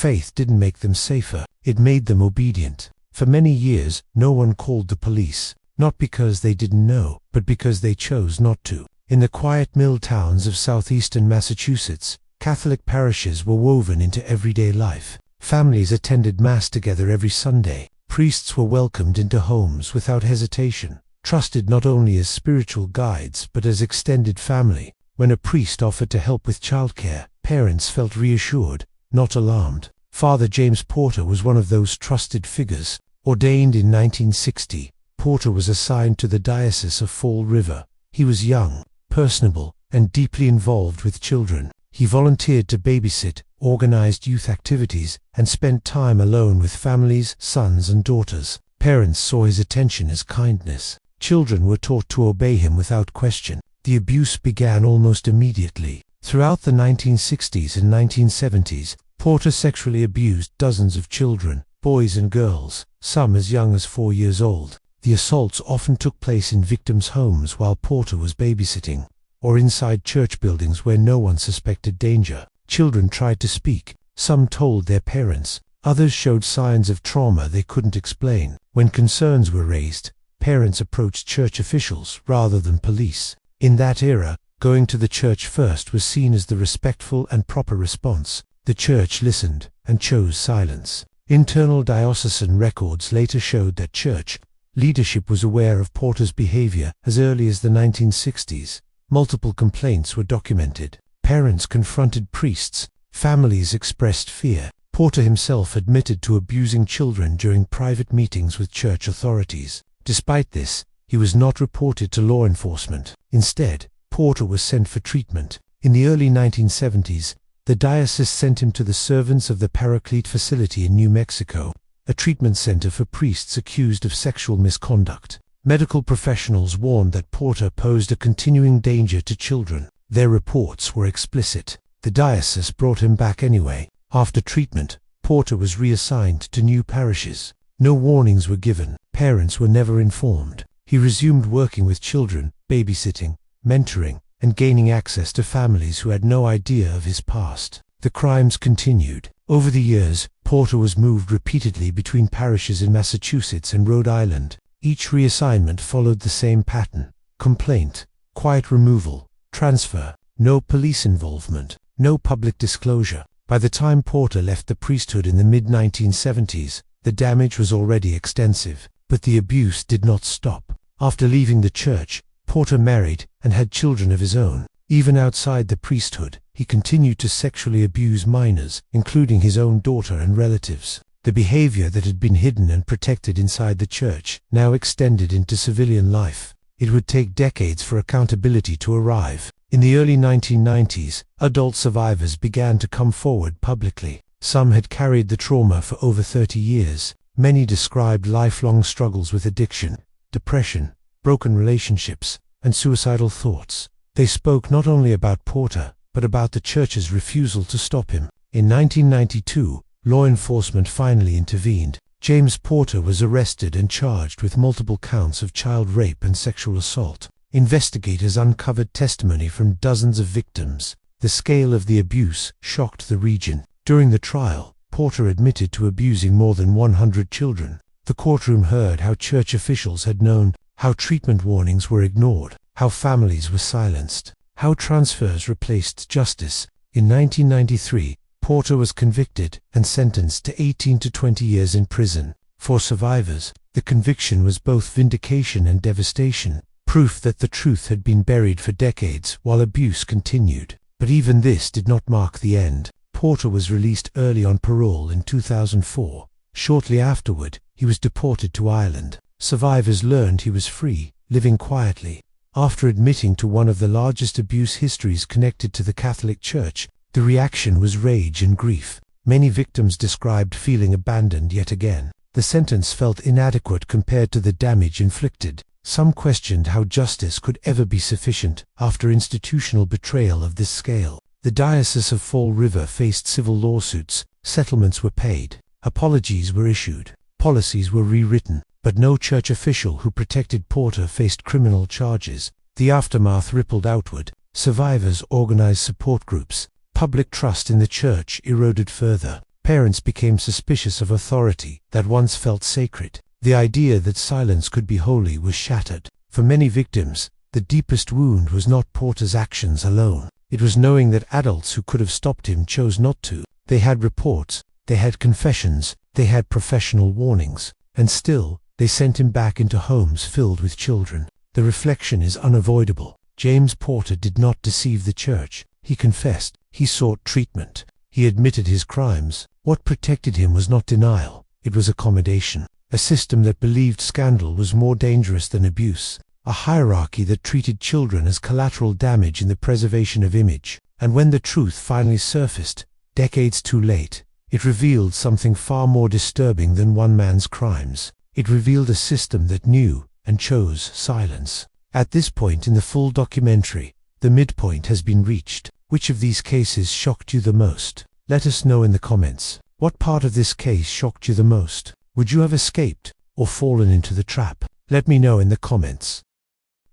faith didn't make them safer, it made them obedient. For many years, no one called the police, not because they didn't know, but because they chose not to. In the quiet mill towns of southeastern Massachusetts, Catholic parishes were woven into everyday life. Families attended Mass together every Sunday. Priests were welcomed into homes without hesitation, trusted not only as spiritual guides but as extended family. When a priest offered to help with childcare, parents felt reassured, not alarmed. Father James Porter was one of those trusted figures. Ordained in 1960, Porter was assigned to the Diocese of Fall River. He was young, personable, and deeply involved with children. He volunteered to babysit, organized youth activities, and spent time alone with families, sons and daughters. Parents saw his attention as kindness. Children were taught to obey him without question. The abuse began almost immediately. Throughout the 1960s and 1970s, Porter sexually abused dozens of children, boys and girls, some as young as 4 years old. The assaults often took place in victims' homes while Porter was babysitting, or inside church buildings where no one suspected danger. Children tried to speak. Some told their parents. Others showed signs of trauma they couldn't explain. When concerns were raised, parents approached church officials rather than police. In that era, going to the church first was seen as the respectful and proper response. The church listened and chose silence. Internal diocesan records later showed that church leadership was aware of Porter's behavior as early as the 1960s. Multiple complaints were documented. Parents confronted priests. Families expressed fear. Porter himself admitted to abusing children during private meetings with church authorities. Despite this, he was not reported to law enforcement. Instead, Porter was sent for treatment. In the early 1970s, the diocese sent him to the Servants of the Paraclete facility in New Mexico, a treatment center for priests accused of sexual misconduct. Medical professionals warned that Porter posed a continuing danger to children. Their reports were explicit. The diocese brought him back anyway. After treatment, Porter was reassigned to new parishes. No warnings were given. Parents were never informed. He resumed working with children, babysitting, mentoring, and gaining access to families who had no idea of his past. The crimes continued. Over the years, Porter was moved repeatedly between parishes in Massachusetts and Rhode Island. Each reassignment followed the same pattern: complaint, quiet removal, transfer, no police involvement, no public disclosure. By the time Porter left the priesthood in the mid-1970s, the damage was already extensive, but the abuse did not stop. After leaving the church, Porter married and had children of his own. Even outside the priesthood, he continued to sexually abuse minors, including his own daughter and relatives. The behavior that had been hidden and protected inside the church now extended into civilian life. It would take decades for accountability to arrive. In the early 1990s, adult survivors began to come forward publicly. Some had carried the trauma for over 30 years. Many described lifelong struggles with addiction, depression, broken relationships, and suicidal thoughts. They spoke not only about Porter, but about the church's refusal to stop him. In 1992, law enforcement finally intervened. James Porter was arrested and charged with multiple counts of child rape and sexual assault. Investigators uncovered testimony from dozens of victims. The scale of the abuse shocked the region. During the trial, Porter admitted to abusing more than 100 children. The courtroom heard how church officials had known, how treatment warnings were ignored, how families were silenced, how transfers replaced justice. In 1993, Porter was convicted and sentenced to 18 to 20 years in prison. For survivors, the conviction was both vindication and devastation, proof that the truth had been buried for decades while abuse continued. But even this did not mark the end. Porter was released early on parole in 2004. Shortly afterward, he was deported to Ireland. Survivors learned he was free, living quietly. After admitting to one of the largest abuse histories connected to the Catholic Church, the reaction was rage and grief. Many victims described feeling abandoned yet again. The sentence felt inadequate compared to the damage inflicted. Some questioned how justice could ever be sufficient after institutional betrayal of this scale. The Diocese of Fall River faced civil lawsuits. Settlements were paid. Apologies were issued. Policies were rewritten. But no church official who protected Porter faced criminal charges. The aftermath rippled outward. Survivors organized support groups. Public trust in the church eroded further. Parents became suspicious of authority that once felt sacred. The idea that silence could be holy was shattered. For many victims, the deepest wound was not Porter's actions alone. It was knowing that adults who could have stopped him chose not to. They had reports, they had confessions, they had professional warnings, and still, they sent him back into homes filled with children. The reflection is unavoidable. James Porter did not deceive the church. He confessed. He sought treatment. He admitted his crimes. What protected him was not denial. It was accommodation. A system that believed scandal was more dangerous than abuse. A hierarchy that treated children as collateral damage in the preservation of image. And when the truth finally surfaced, decades too late, it revealed something far more disturbing than one man's crimes. It revealed a system that knew and chose silence. At this point in the full documentary, the midpoint has been reached. Which of these cases shocked you the most? Let us know in the comments. What part of this case shocked you the most? Would you have escaped or fallen into the trap? Let me know in the comments.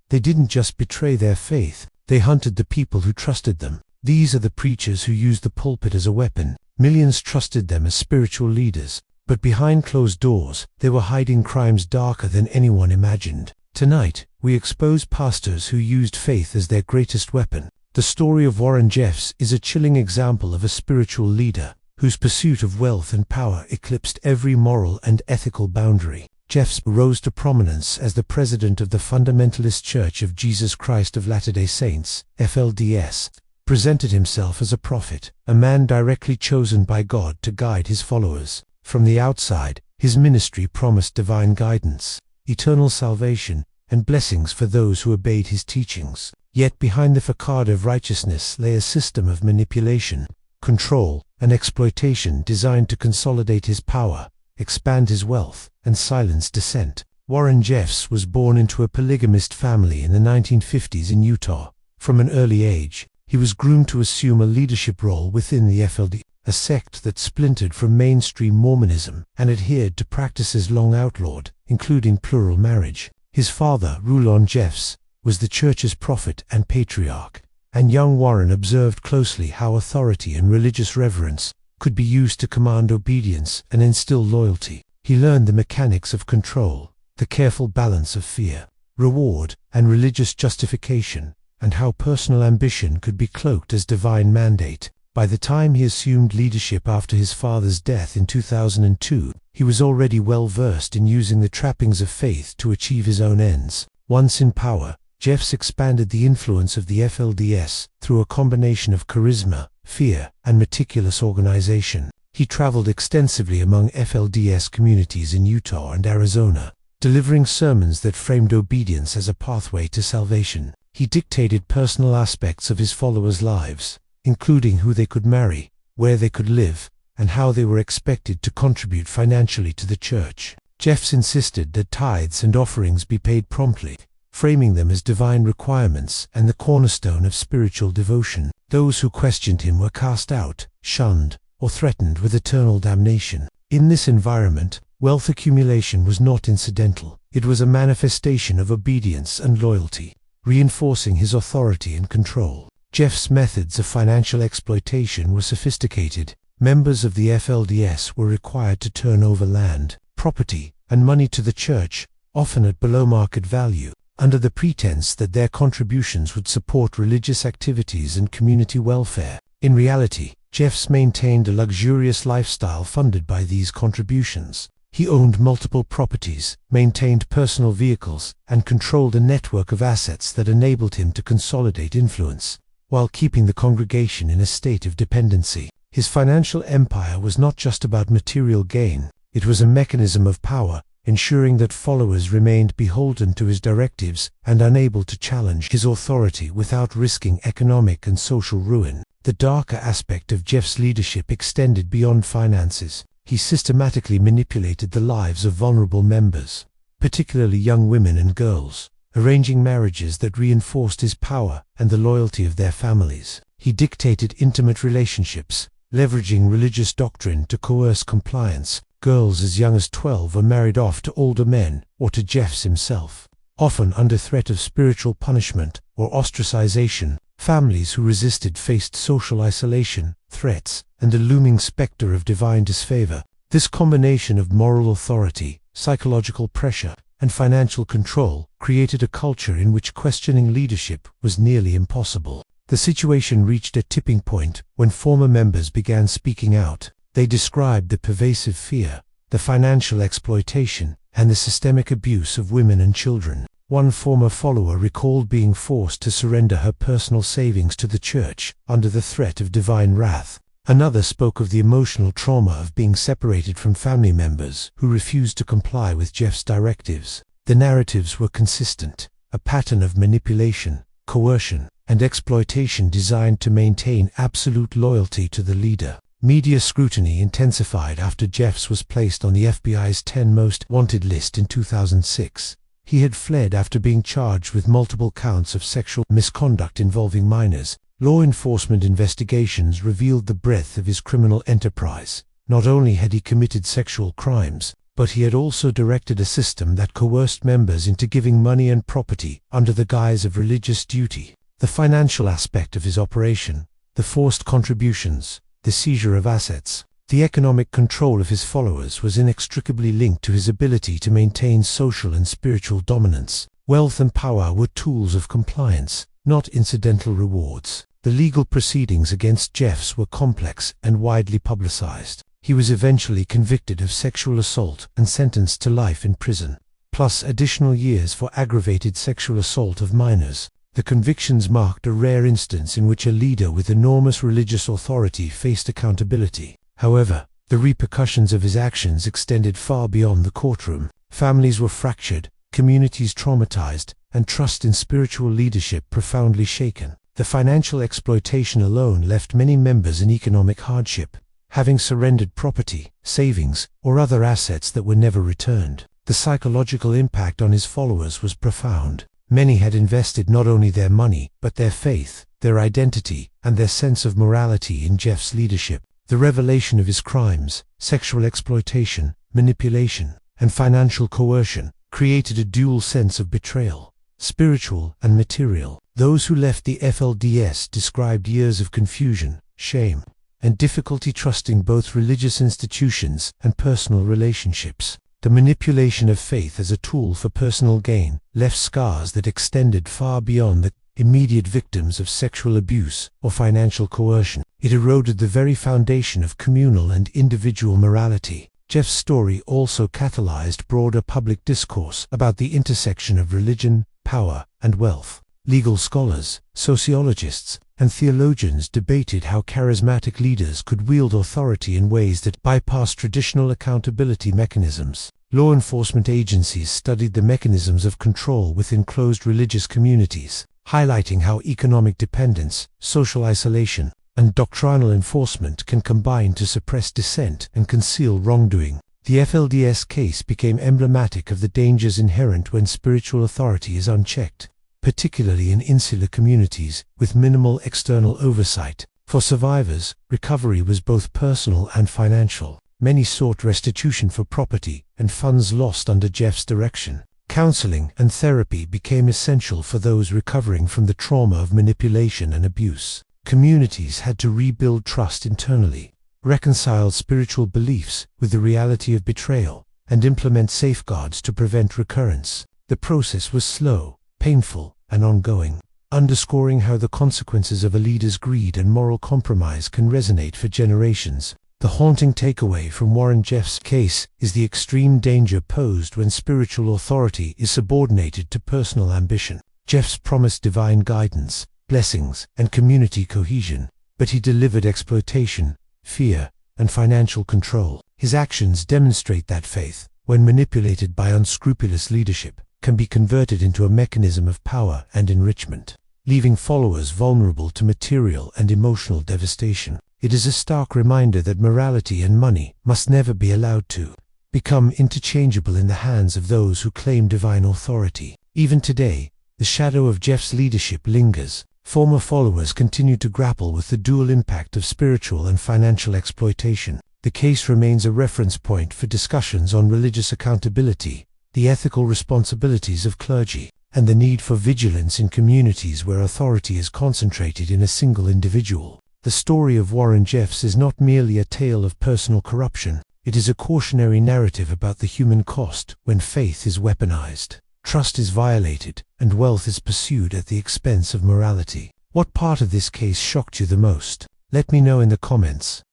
They didn't just betray their faith, they hunted the people who trusted them. These are the preachers who used the pulpit as a weapon. Millions trusted them as spiritual leaders, but behind closed doors, they were hiding crimes darker than anyone imagined. Tonight, we expose pastors who used faith as their greatest weapon. The story of Warren Jeffs is a chilling example of a spiritual leader whose pursuit of wealth and power eclipsed every moral and ethical boundary. Jeffs rose to prominence as the president of the Fundamentalist Church of Jesus Christ of Latter-day Saints, FLDS, presented himself as a prophet, a man directly chosen by God to guide his followers. From the outside, his ministry promised divine guidance, eternal salvation, and blessings for those who obeyed his teachings. Yet behind the facade of righteousness lay a system of manipulation, control, and exploitation designed to consolidate his power, expand his wealth, and silence dissent. Warren Jeffs was born into a polygamist family in the 1950s in Utah. From an early age, he was groomed to assume a leadership role within the FLD, a sect that splintered from mainstream Mormonism and adhered to practices long outlawed, including plural marriage. His father, Rulon Jeffs, was the church's prophet and patriarch, and young Warren observed closely how authority and religious reverence could be used to command obedience and instill loyalty. He learned the mechanics of control, the careful balance of fear, reward, and religious justification, and how personal ambition could be cloaked as divine mandate. By the time he assumed leadership after his father's death in 2002, he was already well versed in using the trappings of faith to achieve his own ends. Once in power, Jeffs expanded the influence of the FLDS through a combination of charisma, fear, and meticulous organization. He traveled extensively among FLDS communities in Utah and Arizona, delivering sermons that framed obedience as a pathway to salvation. He dictated personal aspects of his followers' lives, including who they could marry, where they could live, and how they were expected to contribute financially to the church. Jeffs insisted that tithes and offerings be paid promptly, framing them as divine requirements and the cornerstone of spiritual devotion. Those who questioned him were cast out, shunned, or threatened with eternal damnation. In this environment, wealth accumulation was not incidental. It was a manifestation of obedience and loyalty, reinforcing his authority and control. Jeffs' methods of financial exploitation were sophisticated. Members of the FLDS were required to turn over land, property, and money to the church, often at below market value, under the pretense that their contributions would support religious activities and community welfare. In reality, Jeffs maintained a luxurious lifestyle funded by these contributions. He owned multiple properties, maintained personal vehicles, and controlled a network of assets that enabled him to consolidate influence, while keeping the congregation in a state of dependency. His financial empire was not just about material gain, it was a mechanism of power, ensuring that followers remained beholden to his directives and unable to challenge his authority without risking economic and social ruin. The darker aspect of Jeffs' leadership extended beyond finances. He systematically manipulated the lives of vulnerable members, particularly young women and girls, arranging marriages that reinforced his power and the loyalty of their families. He dictated intimate relationships, leveraging religious doctrine to coerce compliance. Girls as young as 12 were married off to older men or to Jeffs himself, often under threat of spiritual punishment or ostracization. Families who resisted faced social isolation, threats, and a looming specter of divine disfavor. This combination of moral authority, psychological pressure, and financial control created a culture in which questioning leadership was nearly impossible. The situation reached a tipping point when former members began speaking out. They described the pervasive fear, the financial exploitation, and the systemic abuse of women and children. One former follower recalled being forced to surrender her personal savings to the church under the threat of divine wrath. Another spoke of the emotional trauma of being separated from family members who refused to comply with Jeff's directives. The narratives were consistent, a pattern of manipulation, coercion, and exploitation designed to maintain absolute loyalty to the leader. Media scrutiny intensified after Jeffs was placed on the FBI's 10 Most Wanted list in 2006. He had fled after being charged with multiple counts of sexual misconduct involving minors. Law enforcement investigations revealed the breadth of his criminal enterprise. Not only had he committed sexual crimes, but he had also directed a system that coerced members into giving money and property under the guise of religious duty. The financial aspect of his operation, the forced contributions, the seizure of assets, the economic control of his followers was inextricably linked to his ability to maintain social and spiritual dominance. Wealth and power were tools of compliance, not incidental rewards. The legal proceedings against Jeffs were complex and widely publicized. He was eventually convicted of sexual assault and sentenced to life in prison, plus additional years for aggravated sexual assault of minors. The convictions marked a rare instance in which a leader with enormous religious authority faced accountability. However, the repercussions of his actions extended far beyond the courtroom. Families were fractured, communities traumatized, and trust in spiritual leadership profoundly shaken. The financial exploitation alone left many members in economic hardship, having surrendered property, savings, or other assets that were never returned. The psychological impact on his followers was profound. Many had invested not only their money, but their faith, their identity, and their sense of morality in Jeff's leadership. The revelation of his crimes, sexual exploitation, manipulation, and financial coercion, created a dual sense of betrayal, spiritual and material. Those who left the FLDS described years of confusion, shame, and difficulty trusting both religious institutions and personal relationships. The manipulation of faith as a tool for personal gain left scars that extended far beyond the immediate victims of sexual abuse or financial coercion. It eroded the very foundation of communal and individual morality. Jeff's story also catalyzed broader public discourse about the intersection of religion, power, and wealth. Legal scholars, sociologists, and theologians debated how charismatic leaders could wield authority in ways that bypassed traditional accountability mechanisms. Law enforcement agencies studied the mechanisms of control within closed religious communities, highlighting how economic dependence, social isolation, and doctrinal enforcement can combine to suppress dissent and conceal wrongdoing. The FLDS case became emblematic of the dangers inherent when spiritual authority is unchecked, particularly in insular communities with minimal external oversight. For survivors, recovery was both personal and financial. Many sought restitution for property and funds lost under Jeff's direction. Counseling and therapy became essential for those recovering from the trauma of manipulation and abuse. Communities had to rebuild trust internally, reconcile spiritual beliefs with the reality of betrayal, and implement safeguards to prevent recurrence. The process was slow, painful, and ongoing, underscoring how the consequences of a leader's greed and moral compromise can resonate for generations. The haunting takeaway from Warren Jeffs' case is the extreme danger posed when spiritual authority is subordinated to personal ambition. Jeffs promised divine guidance, blessings, and community cohesion, but he delivered exploitation, fear, and financial control. His actions demonstrate that faith, when manipulated by unscrupulous leadership, can be converted into a mechanism of power and enrichment, leaving followers vulnerable to material and emotional devastation. It is a stark reminder that morality and money must never be allowed to become interchangeable in the hands of those who claim divine authority. Even today, the shadow of Jeff's leadership lingers. Former followers continue to grapple with the dual impact of spiritual and financial exploitation. The case remains a reference point for discussions on religious accountability, the ethical responsibilities of clergy, and the need for vigilance in communities where authority is concentrated in a single individual. The story of Warren Jeffs is not merely a tale of personal corruption. It is a cautionary narrative about the human cost when faith is weaponized, trust is violated, and wealth is pursued at the expense of morality. What part of this case shocked you the most? Let me know in the comments.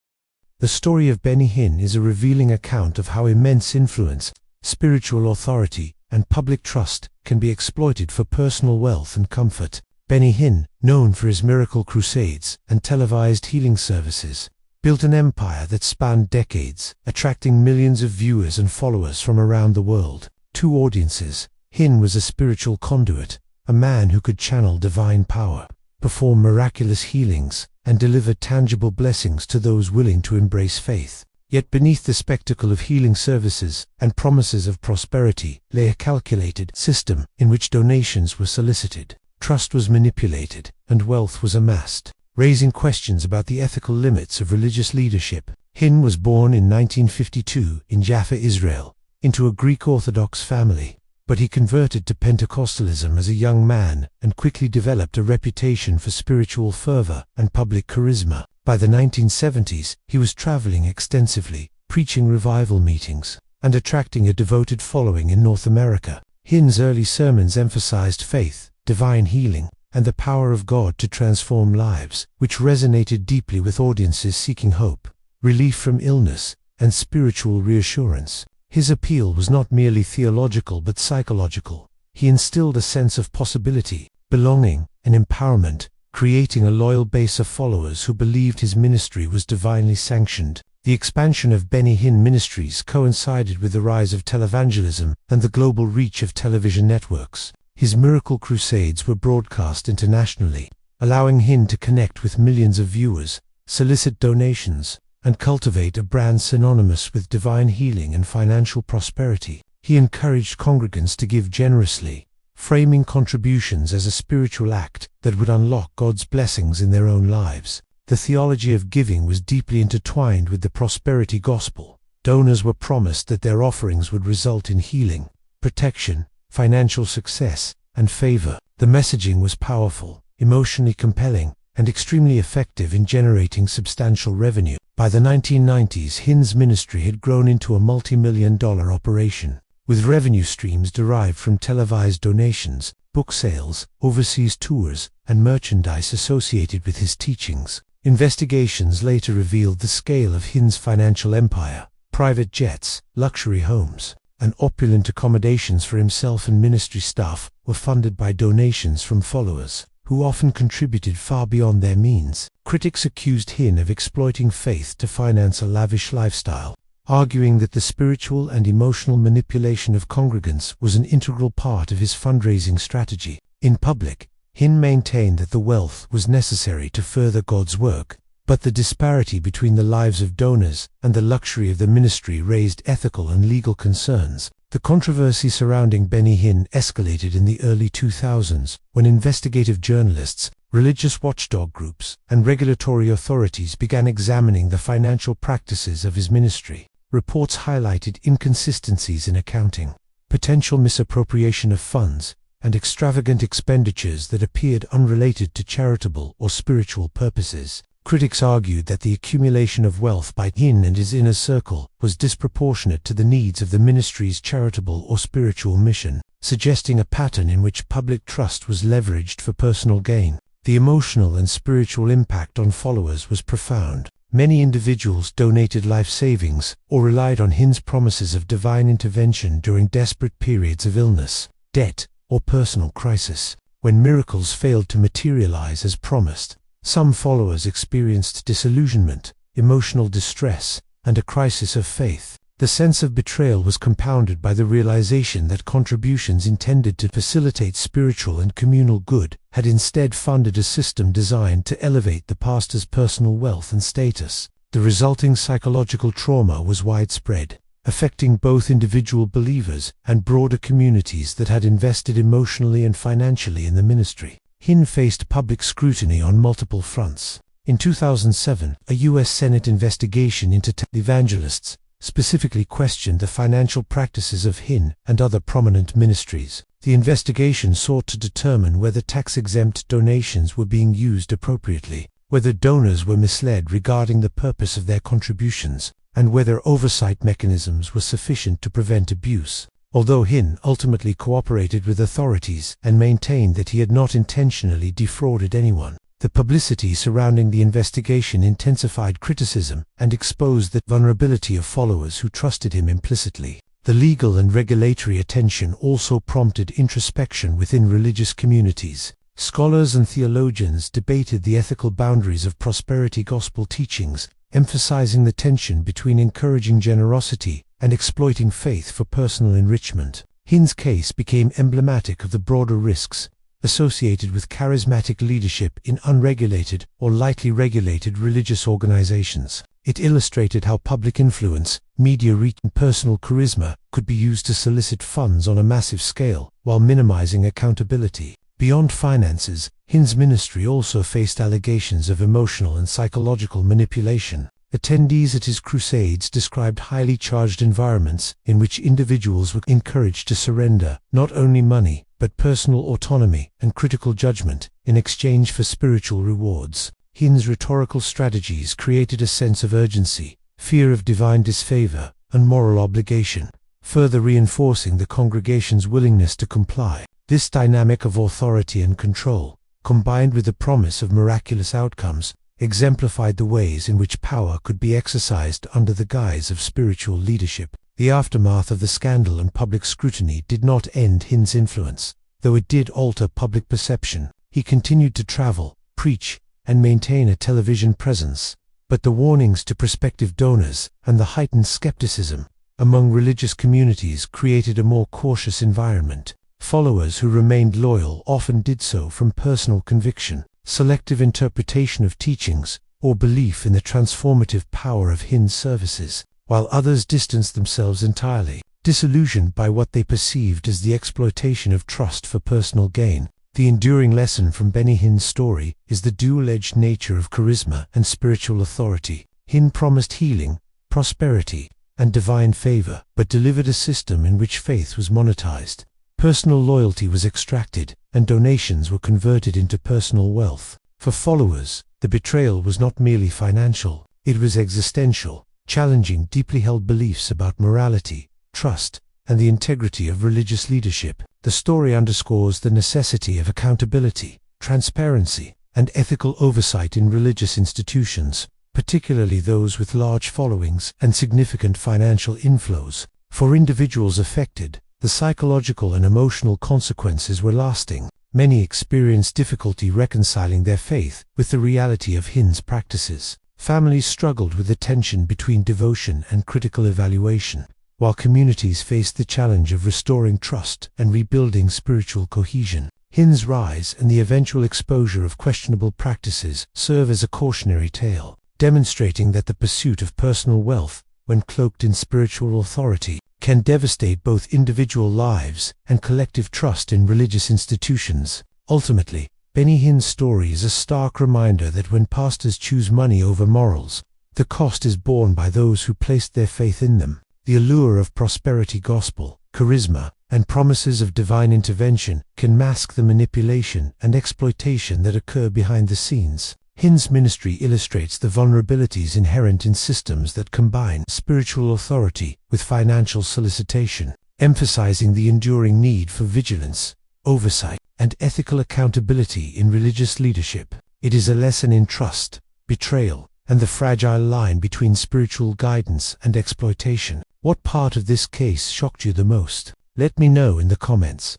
The story of Benny Hinn is a revealing account of how immense influence, spiritual authority, and public trust can be exploited for personal wealth and comfort. Benny Hinn, known for his miracle crusades and televised healing services, built an empire that spanned decades, attracting millions of viewers and followers from around the world. Two audiences. Hinn was a spiritual conduit, a man who could channel divine power, perform miraculous healings, and deliver tangible blessings to those willing to embrace faith. Yet beneath the spectacle of healing services and promises of prosperity lay a calculated system in which donations were solicited, trust was manipulated, and wealth was amassed, raising questions about the ethical limits of religious leadership. Hinn was born in 1952 in Jaffa, Israel, into a Greek Orthodox family, but he converted to Pentecostalism as a young man and quickly developed a reputation for spiritual fervor and public charisma. By the 1970s, he was traveling extensively, preaching revival meetings, and attracting a devoted following in North America. Hinn's early sermons emphasized faith, divine healing, and the power of God to transform lives, which resonated deeply with audiences seeking hope, relief from illness, and spiritual reassurance. His appeal was not merely theological but psychological. He instilled a sense of possibility, belonging, and empowerment, creating a loyal base of followers who believed his ministry was divinely sanctioned. The expansion of Benny Hinn Ministries coincided with the rise of televangelism and the global reach of television networks. His miracle crusades were broadcast internationally, allowing Hinn to connect with millions of viewers, solicit donations, and cultivate a brand synonymous with divine healing and financial prosperity. He encouraged congregants to give generously, framing contributions as a spiritual act that would unlock God's blessings in their own lives. The theology of giving was deeply intertwined with the prosperity gospel. Donors were promised that their offerings would result in healing, protection, financial success, and favor. The messaging was powerful, emotionally compelling, and extremely effective in generating substantial revenue. By the 1990s, Hinn's ministry had grown into a multi-million-dollar operation, with revenue streams derived from televised donations, book sales, overseas tours, and merchandise associated with his teachings. Investigations later revealed the scale of Hinn's financial empire. Private jets, luxury homes, and opulent accommodations for himself and ministry staff were funded by donations from followers, who often contributed far beyond their means. Critics accused Hinn of exploiting faith to finance a lavish lifestyle, arguing that the spiritual and emotional manipulation of congregants was an integral part of his fundraising strategy. In public, Hinn maintained that the wealth was necessary to further God's work, but the disparity between the lives of donors and the luxury of the ministry raised ethical and legal concerns. The controversy surrounding Benny Hinn escalated in the early 2000s when investigative journalists, religious watchdog groups, and regulatory authorities began examining the financial practices of his ministry. Reports highlighted inconsistencies in accounting, potential misappropriation of funds, and extravagant expenditures that appeared unrelated to charitable or spiritual purposes. Critics argued that the accumulation of wealth by Hinn and his inner circle was disproportionate to the needs of the ministry's charitable or spiritual mission, suggesting a pattern in which public trust was leveraged for personal gain. The emotional and spiritual impact on followers was profound. Many individuals donated life savings or relied on Hinn's promises of divine intervention during desperate periods of illness, debt, or personal crisis. When miracles failed to materialize as promised, some followers experienced disillusionment, emotional distress, and a crisis of faith. The sense of betrayal was compounded by the realization that contributions intended to facilitate spiritual and communal good had instead funded a system designed to elevate the pastor's personal wealth and status. The resulting psychological trauma was widespread, affecting both individual believers and broader communities that had invested emotionally and financially in the ministry. Hinn faced public scrutiny on multiple fronts. In 2007, a U.S. Senate investigation into televangelists specifically questioned the financial practices of Hinn and other prominent ministries. The investigation sought to determine whether tax-exempt donations were being used appropriately, whether donors were misled regarding the purpose of their contributions, and whether oversight mechanisms were sufficient to prevent abuse. Although Hinn ultimately cooperated with authorities and maintained that he had not intentionally defrauded anyone, the publicity surrounding the investigation intensified criticism and exposed the vulnerability of followers who trusted him implicitly. The legal and regulatory attention also prompted introspection within religious communities. Scholars and theologians debated the ethical boundaries of prosperity gospel teachings, emphasizing the tension between encouraging generosity and exploiting faith for personal enrichment. Hinn's case became emblematic of the broader risks associated with charismatic leadership in unregulated or lightly regulated religious organizations. It illustrated how public influence, media reach, and personal charisma could be used to solicit funds on a massive scale while minimizing accountability. Beyond finances, Hinn's ministry also faced allegations of emotional and psychological manipulation. Attendees at his crusades described highly charged environments in which individuals were encouraged to surrender not only money, but personal autonomy and critical judgment in exchange for spiritual rewards. Hinn's rhetorical strategies created a sense of urgency, fear of divine disfavor, and moral obligation, further reinforcing the congregation's willingness to comply. This dynamic of authority and control, combined with the promise of miraculous outcomes, exemplified the ways in which power could be exercised under the guise of spiritual leadership. The aftermath of the scandal and public scrutiny did not end Hinn's influence, though it did alter public perception. He continued to travel, preach, and maintain a television presence, but the warnings to prospective donors and the heightened skepticism among religious communities created a more cautious environment. Followers who remained loyal often did so from personal conviction, selective interpretation of teachings, or belief in the transformative power of Hinn's services, while others distanced themselves entirely, disillusioned by what they perceived as the exploitation of trust for personal gain. The enduring lesson from Benny Hinn's story is the dual-edged nature of charisma and spiritual authority. Hinn promised healing, prosperity, and divine favor, but delivered a system in which faith was monetized. Personal loyalty was extracted, and donations were converted into personal wealth. For followers, the betrayal was not merely financial, it was existential, challenging deeply held beliefs about morality, trust, and the integrity of religious leadership. The story underscores the necessity of accountability, transparency, and ethical oversight in religious institutions, particularly those with large followings and significant financial inflows. For individuals affected, the psychological and emotional consequences were lasting. Many experienced difficulty reconciling their faith with the reality of Hinn's practices. Families struggled with the tension between devotion and critical evaluation, while communities faced the challenge of restoring trust and rebuilding spiritual cohesion. Hinn's rise and the eventual exposure of questionable practices serve as a cautionary tale, demonstrating that the pursuit of personal wealth, when cloaked in spiritual authority, can devastate both individual lives and collective trust in religious institutions. Ultimately, Benny Hinn's story is a stark reminder that when pastors choose money over morals, the cost is borne by those who placed their faith in them. The allure of prosperity gospel, charisma, and promises of divine intervention can mask the manipulation and exploitation that occur behind the scenes. Hinn's ministry illustrates the vulnerabilities inherent in systems that combine spiritual authority with financial solicitation, emphasizing the enduring need for vigilance, oversight, and ethical accountability in religious leadership. It is a lesson in trust, betrayal, and the fragile line between spiritual guidance and exploitation. What part of this case shocked you the most? Let me know in the comments.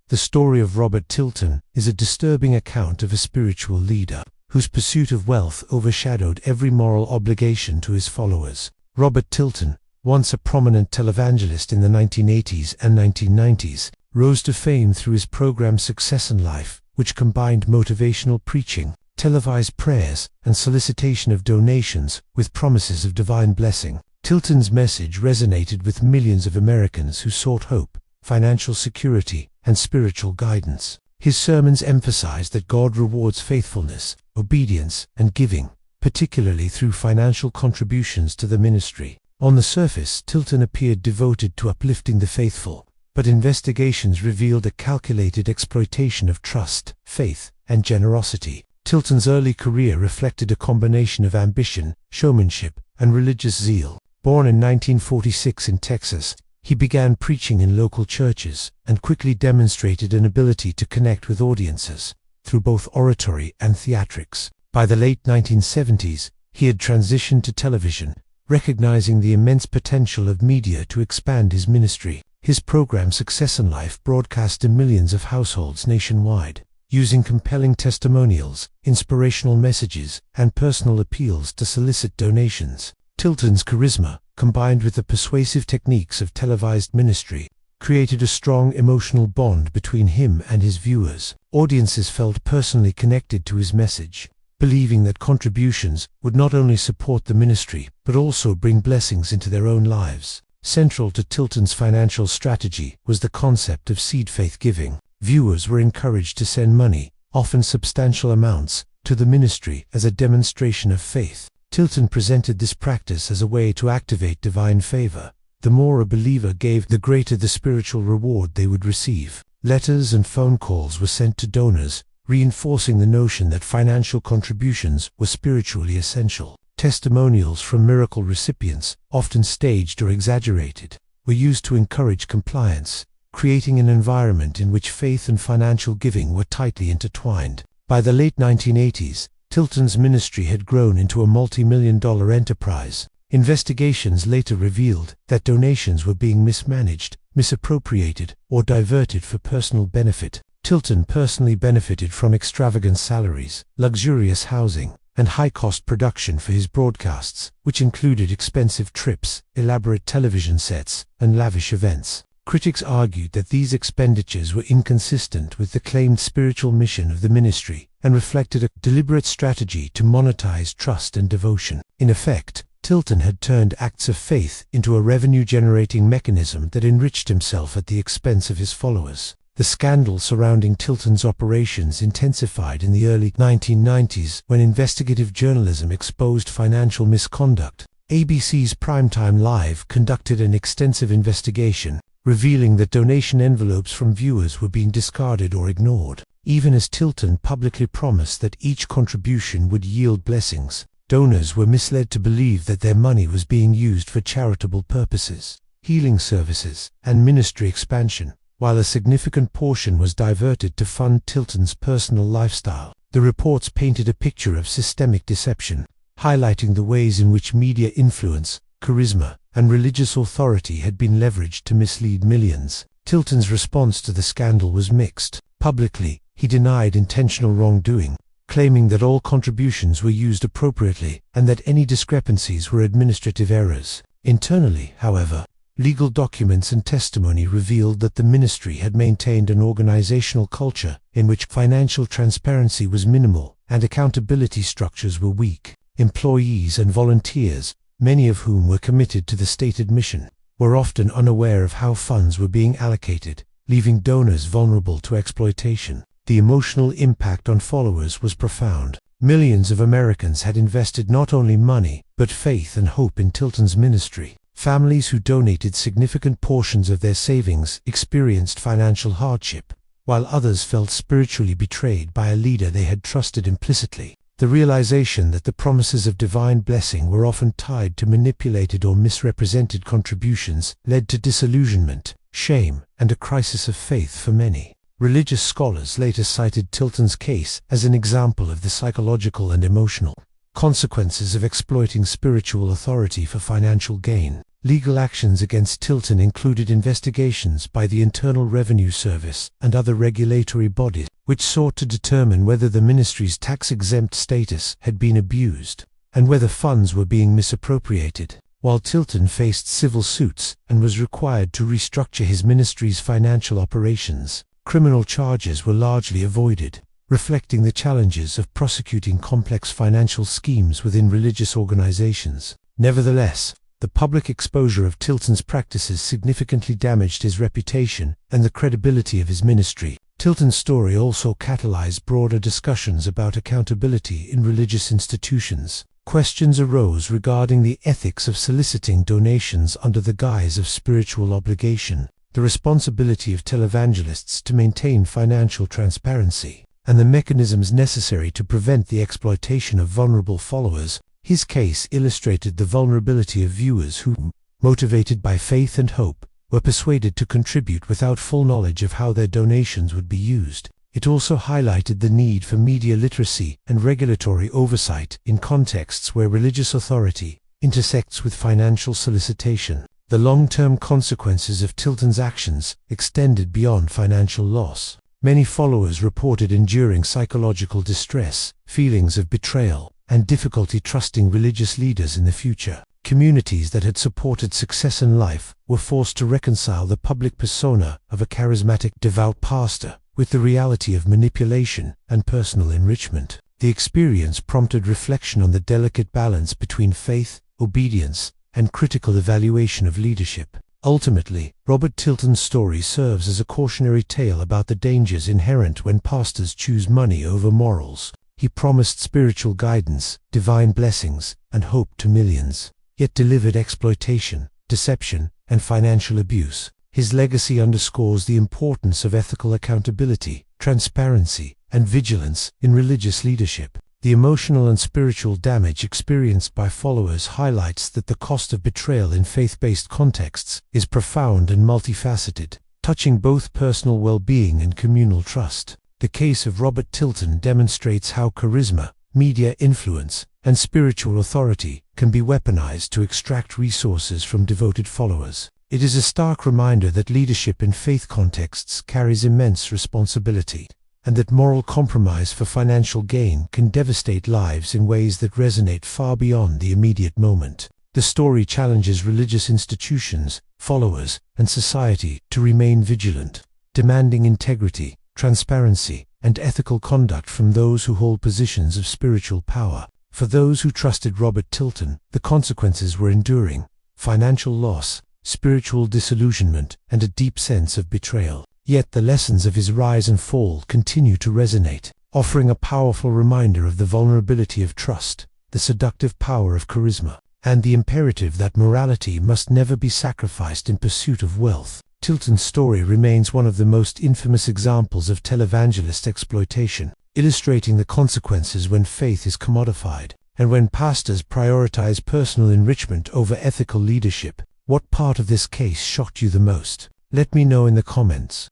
The story of Robert Tilton is a disturbing account of a spiritual leader whose pursuit of wealth overshadowed every moral obligation to his followers. Robert Tilton, once a prominent televangelist in the 1980s and 1990s, rose to fame through his program Success in Life, which combined motivational preaching, televised prayers, and solicitation of donations with promises of divine blessing. Tilton's message resonated with millions of Americans who sought hope, financial security, and spiritual guidance. His sermons emphasized that God rewards faithfulness, obedience, and giving, particularly through financial contributions to the ministry. On the surface, Tilton appeared devoted to uplifting the faithful, but investigations revealed a calculated exploitation of trust, faith, and generosity. Tilton's early career reflected a combination of ambition, showmanship, and religious zeal. Born in 1946 in Texas, he began preaching in local churches and quickly demonstrated an ability to connect with audiences through both oratory and theatrics. By the late 1970s, he had transitioned to television, recognizing the immense potential of media to expand his ministry. His program Success in Life broadcast to millions of households nationwide, using compelling testimonials, inspirational messages, and personal appeals to solicit donations. Tilton's charisma, combined with the persuasive techniques of televised ministry, created a strong emotional bond between him and his viewers. Audiences felt personally connected to his message, believing that contributions would not only support the ministry, but also bring blessings into their own lives. Central to Tilton's financial strategy was the concept of seed faith giving. Viewers were encouraged to send money, often substantial amounts, to the ministry as a demonstration of faith. Tilton presented this practice as a way to activate divine favor. The more a believer gave, the greater the spiritual reward they would receive. Letters and phone calls were sent to donors, reinforcing the notion that financial contributions were spiritually essential. Testimonials from miracle recipients, often staged or exaggerated, were used to encourage compliance, creating an environment in which faith and financial giving were tightly intertwined. By the late 1980s, Tilton's ministry had grown into a multi-million-dollar enterprise. Investigations later revealed that donations were being mismanaged, misappropriated, or diverted for personal benefit. Tilton personally benefited from extravagant salaries, luxurious housing, and high-cost production for his broadcasts, which included expensive trips, elaborate television sets, and lavish events. Critics argued that these expenditures were inconsistent with the claimed spiritual mission of the ministry and reflected a deliberate strategy to monetize trust and devotion. In effect, Tilton had turned acts of faith into a revenue-generating mechanism that enriched himself at the expense of his followers. The scandal surrounding Tilton's operations intensified in the early 1990s when investigative journalism exposed financial misconduct. ABC's Primetime Live conducted an extensive investigation, revealing that donation envelopes from viewers were being discarded or ignored. Even as Tilton publicly promised that each contribution would yield blessings, donors were misled to believe that their money was being used for charitable purposes, healing services, and ministry expansion, while a significant portion was diverted to fund Tilton's personal lifestyle. The reports painted a picture of systemic deception, highlighting the ways in which media influence, charisma, and religious authority had been leveraged to mislead millions. Tilton's response to the scandal was mixed. Publicly, he denied intentional wrongdoing, claiming that all contributions were used appropriately and that any discrepancies were administrative errors. Internally, however, legal documents and testimony revealed that the ministry had maintained an organizational culture in which financial transparency was minimal and accountability structures were weak. Employees and volunteers, many of whom were committed to the stated mission, were often unaware of how funds were being allocated, leaving donors vulnerable to exploitation. The emotional impact on followers was profound. Millions of Americans had invested not only money, but faith and hope in Tilton's ministry. Families who donated significant portions of their savings experienced financial hardship, while others felt spiritually betrayed by a leader they had trusted implicitly. The realization that the promises of divine blessing were often tied to manipulated or misrepresented contributions led to disillusionment, shame, and a crisis of faith for many. Religious scholars later cited Tilton's case as an example of the psychological and emotional consequences of exploiting spiritual authority for financial gain. Legal actions against Tilton included investigations by the Internal Revenue Service and other regulatory bodies, which sought to determine whether the ministry's tax-exempt status had been abused, and whether funds were being misappropriated. While Tilton faced civil suits and was required to restructure his ministry's financial operations, criminal charges were largely avoided, reflecting the challenges of prosecuting complex financial schemes within religious organizations. Nevertheless, the public exposure of Tilton's practices significantly damaged his reputation and the credibility of his ministry. Tilton's story also catalyzed broader discussions about accountability in religious institutions. Questions arose regarding the ethics of soliciting donations under the guise of spiritual obligation, the responsibility of televangelists to maintain financial transparency, and the mechanisms necessary to prevent the exploitation of vulnerable followers. His case illustrated the vulnerability of viewers who, motivated by faith and hope, were persuaded to contribute without full knowledge of how their donations would be used. It also highlighted the need for media literacy and regulatory oversight in contexts where religious authority intersects with financial solicitation. The long-term consequences of Tilton's actions extended beyond financial loss. Many followers reported enduring psychological distress, feelings of betrayal, and difficulty trusting religious leaders in the future. Communities that had supported success in life were forced to reconcile the public persona of a charismatic, devout pastor with the reality of manipulation and personal enrichment. The experience prompted reflection on the delicate balance between faith, obedience, and critical evaluation of leadership. Ultimately, Robert Tilton's story serves as a cautionary tale about the dangers inherent when pastors choose money over morals. He promised spiritual guidance, divine blessings, and hope to millions, yet delivered exploitation, deception, and financial abuse. His legacy underscores the importance of ethical accountability, transparency, and vigilance in religious leadership. The emotional and spiritual damage experienced by followers highlights that the cost of betrayal in faith-based contexts is profound and multifaceted, touching both personal well-being and communal trust. The case of Robert Tilton demonstrates how charisma, media influence, and spiritual authority can be weaponized to extract resources from devoted followers. It is a stark reminder that leadership in faith contexts carries immense responsibility, and that moral compromise for financial gain can devastate lives in ways that resonate far beyond the immediate moment. The story challenges religious institutions, followers, and society to remain vigilant, demanding integrity, transparency, and ethical conduct from those who hold positions of spiritual power. For those who trusted Robert Tilton, the consequences were enduring: financial loss, spiritual disillusionment, and a deep sense of betrayal. Yet the lessons of his rise and fall continue to resonate, offering a powerful reminder of the vulnerability of trust, the seductive power of charisma, and the imperative that morality must never be sacrificed in pursuit of wealth. Tilton's story remains one of the most infamous examples of televangelist exploitation, illustrating the consequences when faith is commodified, and when pastors prioritize personal enrichment over ethical leadership. What part of this case shocked you the most? Let me know in the comments.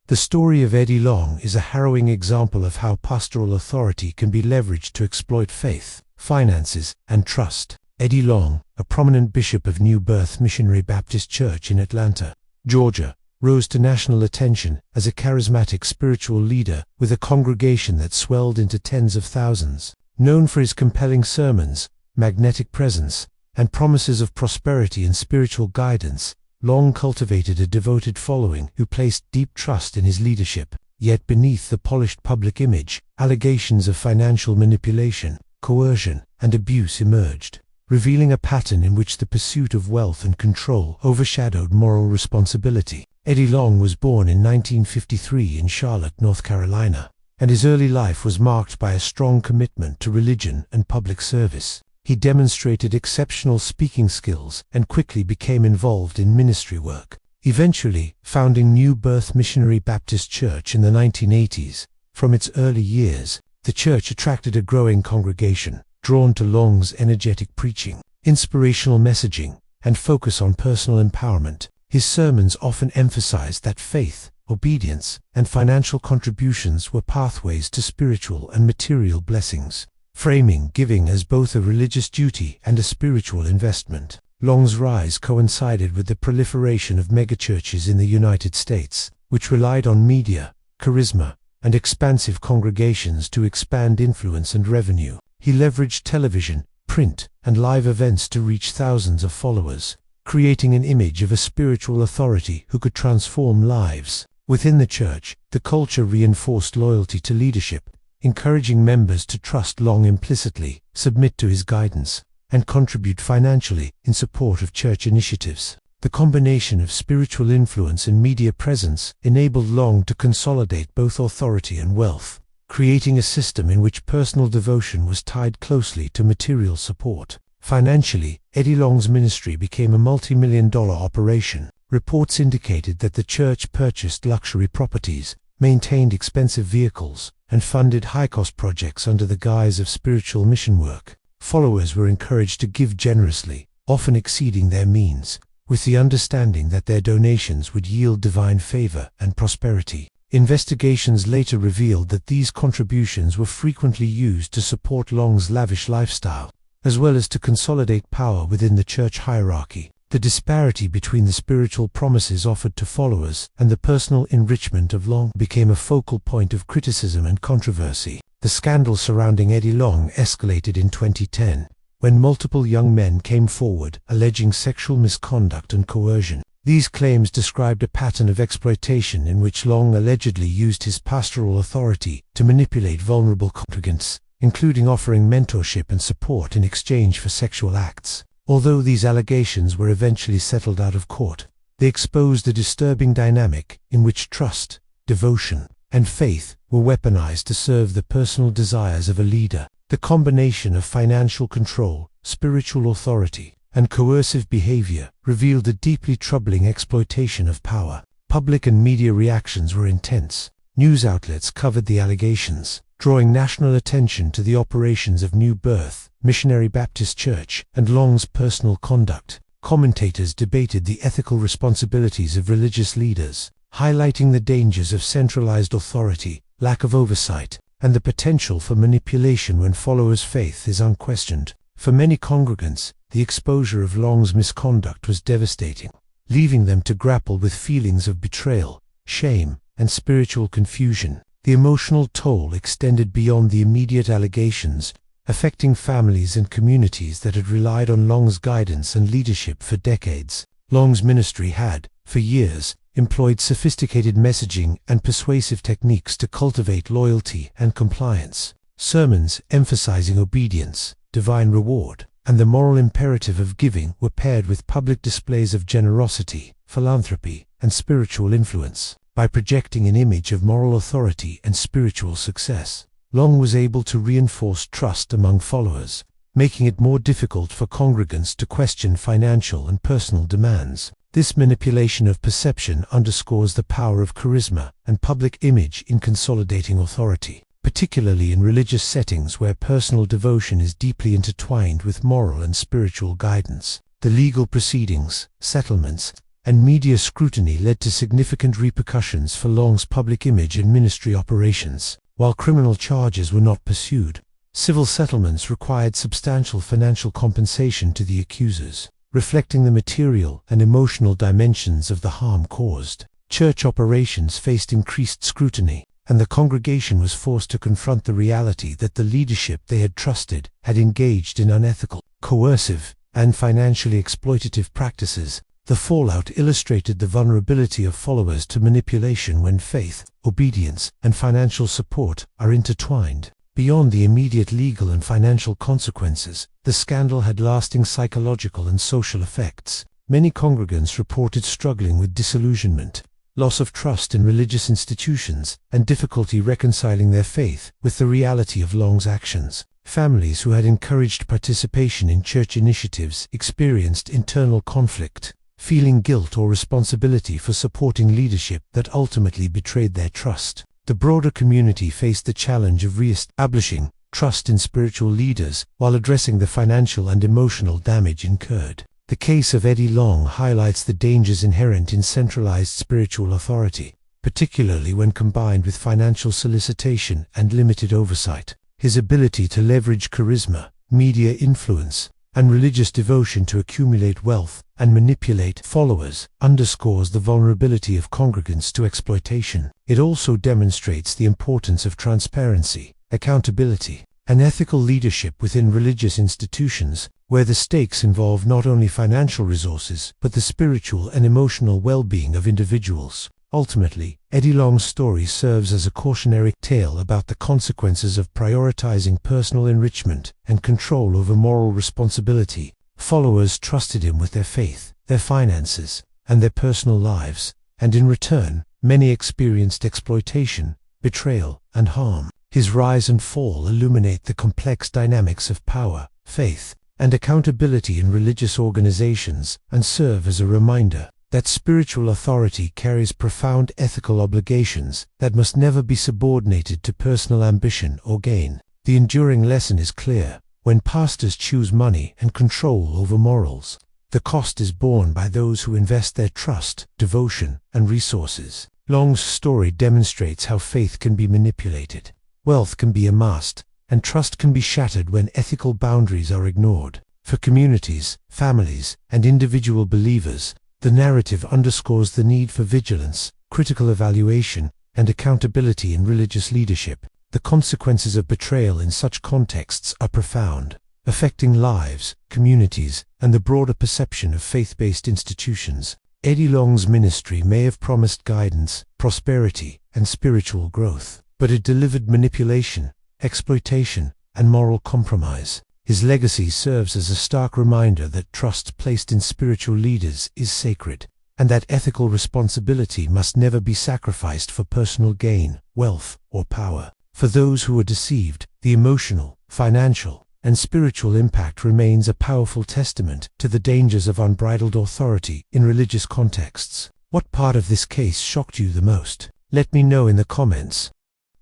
The story of Eddie Long is a harrowing example of how pastoral authority can be leveraged to exploit faith, finances, and trust. Eddie Long, a prominent bishop of New Birth Missionary Baptist Church in Atlanta, Georgia, rose to national attention as a charismatic spiritual leader with a congregation that swelled into tens of thousands. Known for his compelling sermons, magnetic presence, and promises of prosperity and spiritual guidance, Long cultivated a devoted following who placed deep trust in his leadership. Yet beneath the polished public image, allegations of financial manipulation, coercion, and abuse emerged, revealing a pattern in which the pursuit of wealth and control overshadowed moral responsibility. Eddie Long was born in 1953 in Charlotte, North Carolina, and his early life was marked by a strong commitment to religion and public service. He demonstrated exceptional speaking skills and quickly became involved in ministry work, eventually founding New Birth Missionary Baptist Church in the 1980s. From its early years, the church attracted a growing congregation, drawn to Long's energetic preaching, inspirational messaging, and focus on personal empowerment. His sermons often emphasized that faith, obedience, and financial contributions were pathways to spiritual and material blessings, framing giving as both a religious duty and a spiritual investment. Long's rise coincided with the proliferation of megachurches in the United States, which relied on media, charisma, and expansive congregations to expand influence and revenue. He leveraged television, print, and live events to reach thousands of followers, creating an image of a spiritual authority who could transform lives. Within the church, the culture reinforced loyalty to leadership, encouraging members to trust Long implicitly, submit to his guidance, and contribute financially in support of church initiatives. The combination of spiritual influence and media presence enabled Long to consolidate both authority and wealth, creating a system in which personal devotion was tied closely to material support. Financially, Eddie Long's ministry became a multi-million-dollar operation. Reports indicated that the church purchased luxury properties, maintained expensive vehicles, and funded high-cost projects under the guise of spiritual mission work. Followers were encouraged to give generously, often exceeding their means, with the understanding that their donations would yield divine favor and prosperity. Investigations later revealed that these contributions were frequently used to support Long's lavish lifestyle, as well as to consolidate power within the church hierarchy. The disparity between the spiritual promises offered to followers and the personal enrichment of Long became a focal point of criticism and controversy. The scandal surrounding Eddie Long escalated in 2010, when multiple young men came forward alleging sexual misconduct and coercion. These claims described a pattern of exploitation in which Long allegedly used his pastoral authority to manipulate vulnerable congregants, including offering mentorship and support in exchange for sexual acts. Although these allegations were eventually settled out of court, they exposed a disturbing dynamic in which trust, devotion, and faith were weaponized to serve the personal desires of a leader. The combination of financial control, spiritual authority, and coercive behavior revealed a deeply troubling exploitation of power. Public and media reactions were intense. News outlets covered the allegations, drawing national attention to the operations of New Birth, Missionary Baptist Church, and Long's personal conduct. Commentators debated the ethical responsibilities of religious leaders, highlighting the dangers of centralized authority, lack of oversight, and the potential for manipulation when followers' faith is unquestioned. For many congregants, the exposure of Long's misconduct was devastating, leaving them to grapple with feelings of betrayal, shame, and spiritual confusion. The emotional toll extended beyond the immediate allegations, affecting families and communities that had relied on Long's guidance and leadership for decades. Long's ministry had, for years, employed sophisticated messaging and persuasive techniques to cultivate loyalty and compliance. Sermons emphasizing obedience, divine reward, and the moral imperative of giving were paired with public displays of generosity, philanthropy, and spiritual influence. By projecting an image of moral authority and spiritual success, Long was able to reinforce trust among followers, making it more difficult for congregants to question financial and personal demands. This manipulation of perception underscores the power of charisma and public image in consolidating authority, particularly in religious settings where personal devotion is deeply intertwined with moral and spiritual guidance. The legal proceedings, settlements, and media scrutiny led to significant repercussions for Long's public image and ministry operations. While criminal charges were not pursued, civil settlements required substantial financial compensation to the accusers, reflecting the material and emotional dimensions of the harm caused. Church operations faced increased scrutiny, and the congregation was forced to confront the reality that the leadership they had trusted had engaged in unethical, coercive, and financially exploitative practices. The fallout illustrated the vulnerability of followers to manipulation when faith, obedience, and financial support are intertwined. Beyond the immediate legal and financial consequences, the scandal had lasting psychological and social effects. Many congregants reported struggling with disillusionment, loss of trust in religious institutions, and difficulty reconciling their faith with the reality of Long's actions. Families who had encouraged participation in church initiatives experienced internal conflict, feeling guilt or responsibility for supporting leadership that ultimately betrayed their trust. The broader community faced the challenge of re-establishing trust in spiritual leaders while addressing the financial and emotional damage incurred. The case of Eddie Long highlights the dangers inherent in centralized spiritual authority, particularly when combined with financial solicitation and limited oversight. His ability to leverage charisma, media influence, and religious devotion to accumulate wealth and manipulate followers underscores the vulnerability of congregants to exploitation. It also demonstrates the importance of transparency, accountability, and ethical leadership within religious institutions, where the stakes involve not only financial resources but the spiritual and emotional well-being of individuals. Ultimately, Eddie Long's story serves as a cautionary tale about the consequences of prioritizing personal enrichment and control over moral responsibility. Followers trusted him with their faith, their finances, and their personal lives, and in return, many experienced exploitation, betrayal, and harm. His rise and fall illuminate the complex dynamics of power, faith, and accountability in religious organizations and serve as a reminder that spiritual authority carries profound ethical obligations that must never be subordinated to personal ambition or gain. The enduring lesson is clear. When pastors choose money and control over morals, the cost is borne by those who invest their trust, devotion, and resources. Long's story demonstrates how faith can be manipulated, wealth can be amassed, and trust can be shattered when ethical boundaries are ignored. For communities, families, and individual believers, the narrative underscores the need for vigilance, critical evaluation, and accountability in religious leadership. The consequences of betrayal in such contexts are profound, affecting lives, communities, and the broader perception of faith-based institutions. Eddie Long's ministry may have promised guidance, prosperity, and spiritual growth, but it delivered manipulation, exploitation, and moral compromise. His legacy serves as a stark reminder that trust placed in spiritual leaders is sacred, and that ethical responsibility must never be sacrificed for personal gain, wealth, or power. For those who are deceived, the emotional, financial, and spiritual impact remains a powerful testament to the dangers of unbridled authority in religious contexts. What part of this case shocked you the most? Let me know in the comments.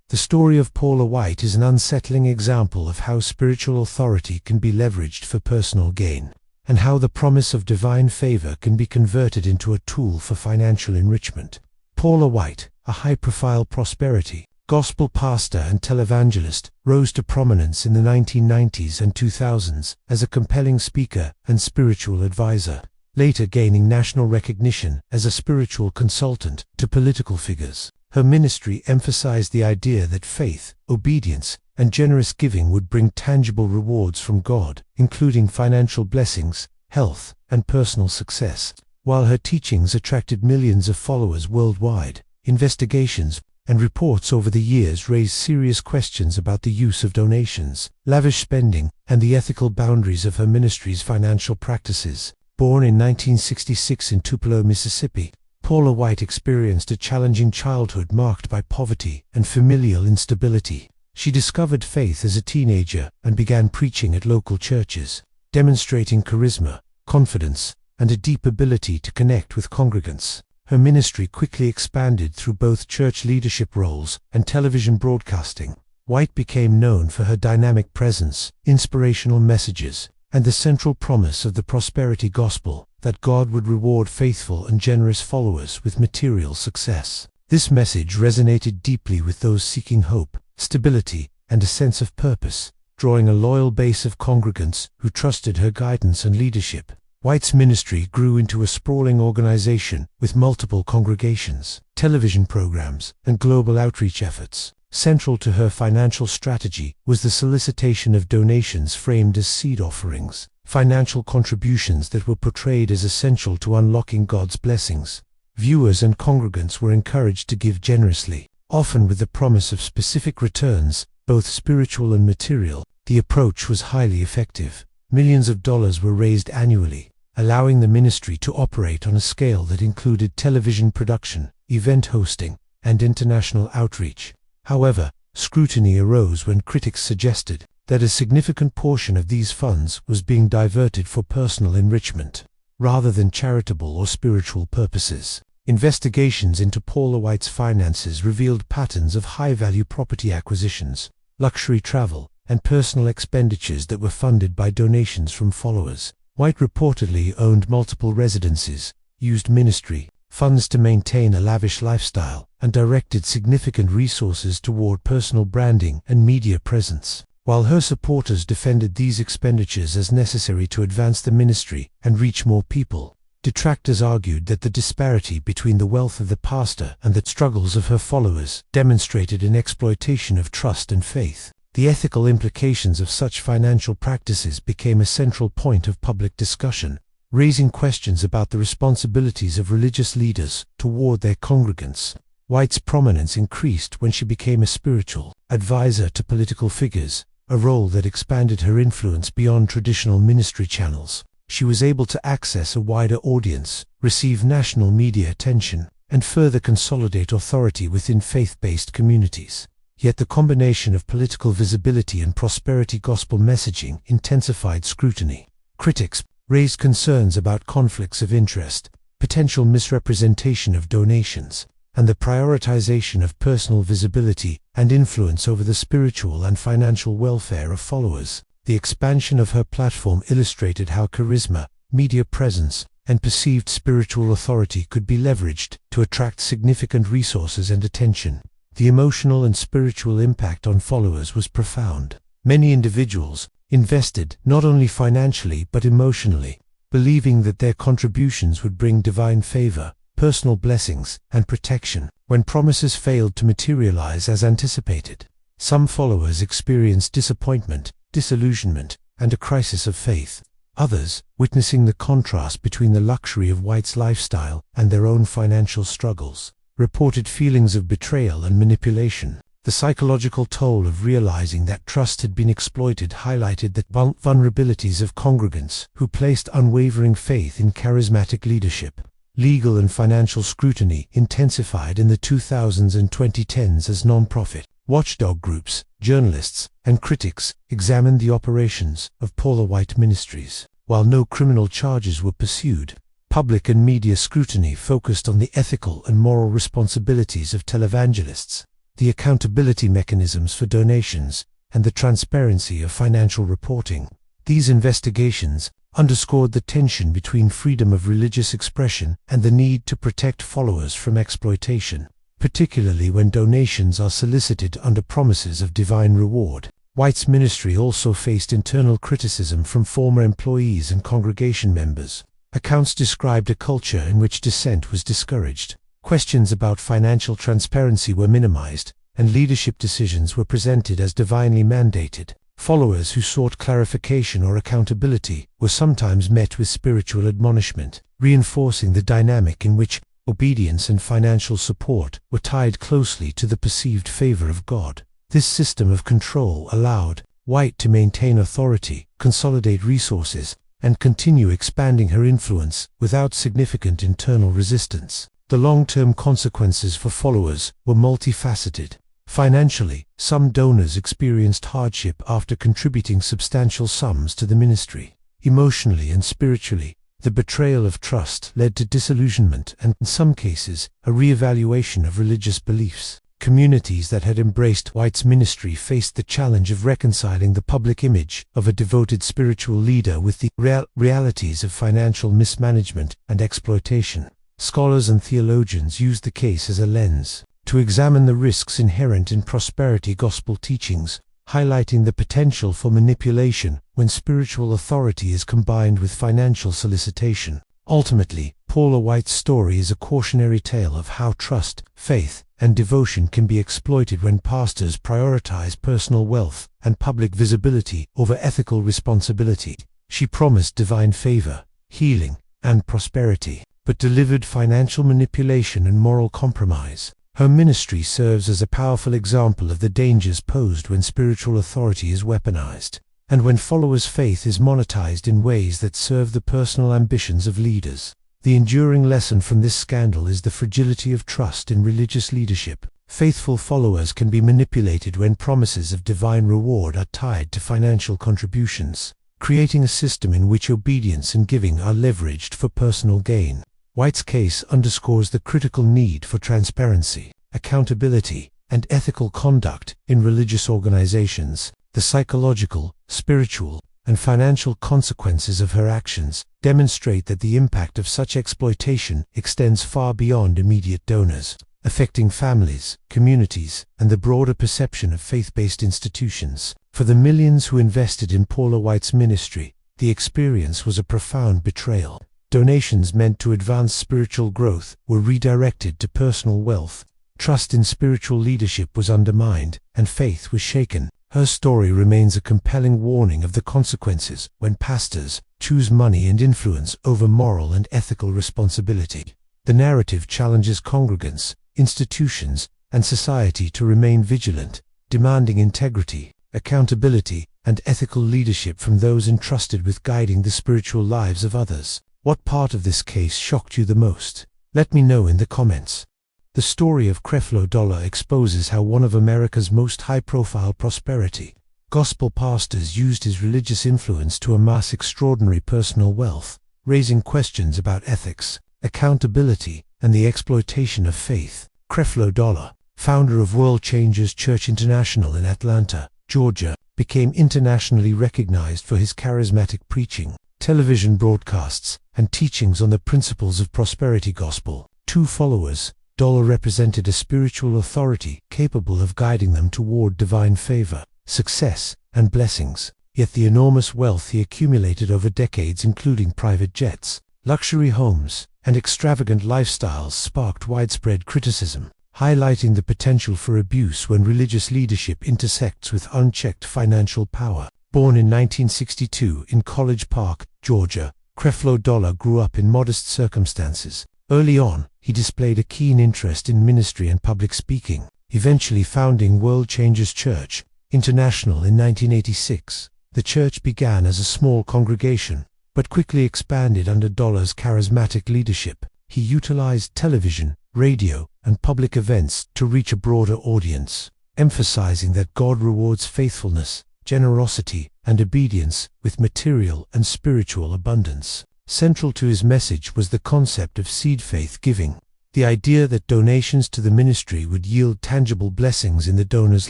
The story of Paula White is an unsettling example of how spiritual authority can be leveraged for personal gain, and how the promise of divine favor can be converted into a tool for financial enrichment. Paula White, a high-profile prosperity gospel pastor and televangelist, rose to prominence in the 1990s and 2000s as a compelling speaker and spiritual advisor, later gaining national recognition as a spiritual consultant to political figures. Her ministry emphasized the idea that faith, obedience, and generous giving would bring tangible rewards from God, including financial blessings, health, and personal success. While her teachings attracted millions of followers worldwide, investigations and reports over the years raised serious questions about the use of donations, lavish spending, and the ethical boundaries of her ministry's financial practices. Born in 1966 in Tupelo, Mississippi, Paula White experienced a challenging childhood marked by poverty and familial instability. She discovered faith as a teenager and began preaching at local churches, demonstrating charisma, confidence, and a deep ability to connect with congregants. Her ministry quickly expanded through both church leadership roles and television broadcasting. White became known for her dynamic presence, inspirational messages, and the central promise of the prosperity gospel, that God would reward faithful and generous followers with material success. This message resonated deeply with those seeking hope, stability, and a sense of purpose, drawing a loyal base of congregants who trusted her guidance and leadership. White's ministry grew into a sprawling organization with multiple congregations, television programs, and global outreach efforts. Central to her financial strategy was the solicitation of donations framed as seed offerings, financial contributions that were portrayed as essential to unlocking God's blessings. Viewers and congregants were encouraged to give generously, often with the promise of specific returns, both spiritual and material. The approach was highly effective. Millions of dollars were raised annually, allowing the ministry to operate on a scale that included television production, event hosting, and international outreach. However, scrutiny arose when critics suggested that a significant portion of these funds was being diverted for personal enrichment, rather than charitable or spiritual purposes. Investigations into Paula White's finances revealed patterns of high-value property acquisitions, luxury travel, and personal expenditures that were funded by donations from followers. White reportedly owned multiple residences, used ministry funds to maintain a lavish lifestyle, and directed significant resources toward personal branding and media presence. While her supporters defended these expenditures as necessary to advance the ministry and reach more people, detractors argued that the disparity between the wealth of the pastor and the struggles of her followers demonstrated an exploitation of trust and faith. The ethical implications of such financial practices became a central point of public discussion, raising questions about the responsibilities of religious leaders toward their congregants. White's prominence increased when she became a spiritual advisor to political figures, a role that expanded her influence beyond traditional ministry channels. She was able to access a wider audience, receive national media attention, and further consolidate authority within faith-based communities. Yet the combination of political visibility and prosperity gospel messaging intensified scrutiny. Critics raised concerns about conflicts of interest, potential misrepresentation of donations, and the prioritization of personal visibility and influence over the spiritual and financial welfare of followers. The expansion of her platform illustrated how charisma, media presence, and perceived spiritual authority could be leveraged to attract significant resources and attention. The emotional and spiritual impact on followers was profound. Many individuals invested not only financially but emotionally, believing that their contributions would bring divine favor, personal blessings, and protection. When promises failed to materialize as anticipated, some followers experienced disappointment, disillusionment, and a crisis of faith. Others, witnessing the contrast between the luxury of White's lifestyle and their own financial struggles, reported feelings of betrayal and manipulation. The psychological toll of realizing that trust had been exploited highlighted the vulnerabilities of congregants who placed unwavering faith in charismatic leadership. Legal and financial scrutiny intensified in the 2000s and 2010s as non-profit watchdog groups, journalists, and critics examined the operations of Paula White Ministries. While no criminal charges were pursued, public and media scrutiny focused on the ethical and moral responsibilities of televangelists, the accountability mechanisms for donations, and the transparency of financial reporting. These investigations underscored the tension between freedom of religious expression and the need to protect followers from exploitation, particularly when donations are solicited under promises of divine reward. White's ministry also faced internal criticism from former employees and congregation members. Accounts described a culture in which dissent was discouraged. Questions about financial transparency were minimized, and leadership decisions were presented as divinely mandated. Followers who sought clarification or accountability were sometimes met with spiritual admonishment, reinforcing the dynamic in which obedience and financial support were tied closely to the perceived favor of God. This system of control allowed White to maintain authority, consolidate resources, and continue expanding her influence without significant internal resistance. The long-term consequences for followers were multifaceted. Financially, some donors experienced hardship after contributing substantial sums to the ministry. Emotionally and spiritually, the betrayal of trust led to disillusionment and, in some cases, a re-evaluation of religious beliefs. Communities that had embraced White's ministry faced the challenge of reconciling the public image of a devoted spiritual leader with the realities of financial mismanagement and exploitation. Scholars and theologians used the case as a lens to examine the risks inherent in prosperity gospel teachings, highlighting the potential for manipulation when spiritual authority is combined with financial solicitation. Ultimately, Paula White's story is a cautionary tale of how trust, faith, and devotion can be exploited when pastors prioritize personal wealth and public visibility over ethical responsibility. She promised divine favor, healing, and prosperity, but delivered financial manipulation and moral compromise. Her ministry serves as a powerful example of the dangers posed when spiritual authority is weaponized, and when followers' faith is monetized in ways that serve the personal ambitions of leaders. The enduring lesson from this scandal is the fragility of trust in religious leadership. Faithful followers can be manipulated when promises of divine reward are tied to financial contributions, creating a system in which obedience and giving are leveraged for personal gain. White's case underscores the critical need for transparency, accountability, and ethical conduct in religious organizations. The psychological, spiritual, and financial consequences of her actions demonstrate that the impact of such exploitation extends far beyond immediate donors, affecting families, communities, and the broader perception of faith-based institutions. For the millions who invested in Paula White's ministry, the experience was a profound betrayal. Donations meant to advance spiritual growth were redirected to personal wealth. Trust in spiritual leadership was undermined, and faith was shaken. Her story remains a compelling warning of the consequences when pastors choose money and influence over moral and ethical responsibility. The narrative challenges congregants, institutions, and society to remain vigilant, demanding integrity, accountability, and ethical leadership from those entrusted with guiding the spiritual lives of others. What part of this case shocked you the most? Let me know in the comments. The story of Creflo exposes how one of America's most high-profile prosperity gospel pastors used his religious influence to amass extraordinary personal wealth, raising questions about ethics, accountability, and the exploitation of faith. Creflo Dollar, founder of World Changers Church International in Atlanta, Georgia, became internationally recognized for his charismatic preaching, television broadcasts, and teachings on the principles of prosperity gospel. Two followers, Dollar represented a spiritual authority capable of guiding them toward divine favor, success, and blessings. Yet the enormous wealth he accumulated over decades, including private jets, luxury homes, and extravagant lifestyles, sparked widespread criticism, highlighting the potential for abuse when religious leadership intersects with unchecked financial power. Born in 1962 in College Park, Georgia, Creflo Dollar grew up in modest circumstances. Early on, he displayed a keen interest in ministry and public speaking, eventually founding World Changers Church International in 1986. The church began as a small congregation, but quickly expanded under Dollar's charismatic leadership. He utilized television, radio, and public events to reach a broader audience, emphasizing that God rewards faithfulness, generosity, and obedience with material and spiritual abundance. Central to his message was the concept of seed faith giving, the idea that donations to the ministry would yield tangible blessings in the donor's